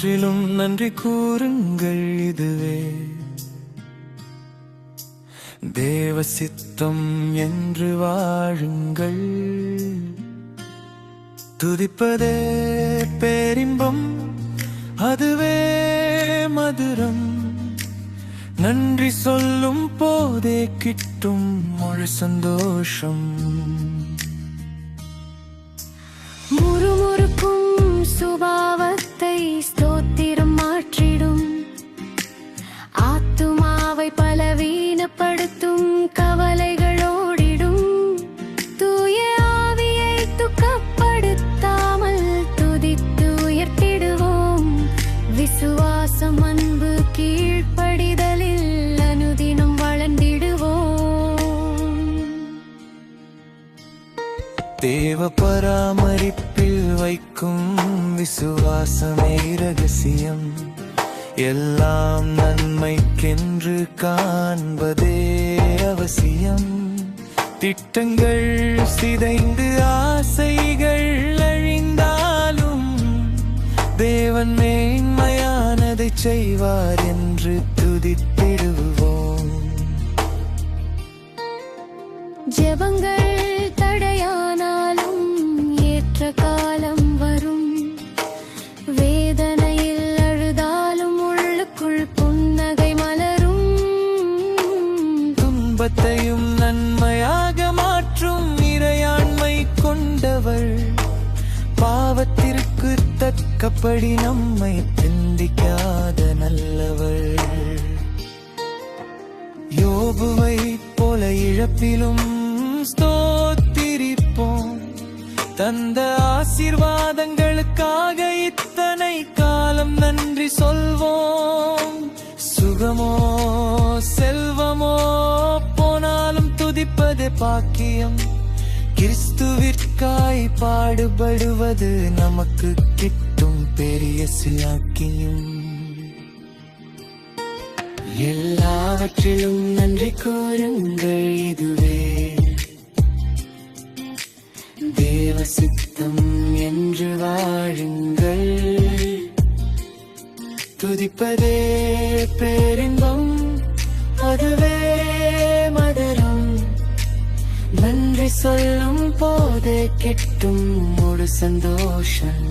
எல்லாவற்றிலும் நன்றி கூறுங்கள், இதுவே தேவ சித்தம் என்று வாழுங்கள். துதிப்பதே பேரின்பம், அதுவே மதுரம். நன்றி சொல்லும் போதே கிட்டும் முழு சந்தோஷம். முறுமுறுக்கும் சுபாவத்தை ஸ்தோத்திரம் மாற்றிடும். ஆத்துமாவை பலவீனப்படுத்தும் கவலைகள் ஓடிடும். தூய ஆவியை துக்கப்படுத்தாமல் துதித்து உயர்த்திடுவோம். விசுவாசம், அன்பு, கீழ்ப்படிதலில் அனுதினம் வளர்ந்திடுவோம். தேவ பராமரிப்பில் வைக்கும் விசுவாசமே ரகசியம். எல்லாம் நன்மைக்கென்று காண்பதே அவசியம். திட்டங்கள் சிதைந்து ஆசைகள் அழிந்தாலும் தேவன் மேன்மையானதை செய்வார் என்று துதித்திடுவோம். ஜெபங்கள் தடையானாலும் ஏற்ற காலம் வரும். வேதனையில் அழுதாலும் உள்ளுக்குள் புன்னகை மலரும். துன்பத்தையும் நன்மையாக மாற்றும் இறையாண்மை கொண்டவள். பாவத்திற்கு தக்கபடி நம்மை சிந்திக்காத நல்லவள். யோபுவை போல இழப்பிலும் ஸ்தோத்திரிப்போம். தந்த ஆசீர்வாதங்களுக்காக இத்தனை காலம் நன்றி சொல்வோம். சுகமோ செல்வமோ போனாலும் துதிப்பது பாக்கியம். கிறிஸ்துவிற்காய் பாடுபடுவது நமக்கு கிட்டும் பெரிய சிலாக்கியம். எல்லாவற்றிலும் நன்றி கூறுங்கள், இதுவே தேவ சித்தம் என்று வாழுங்கள். துதிப்பதே பேரின்பம், அதுவே மதுரம். நன்றி சொல்லும் போதே கிட்டும் ஒரு சந்தோஷம்.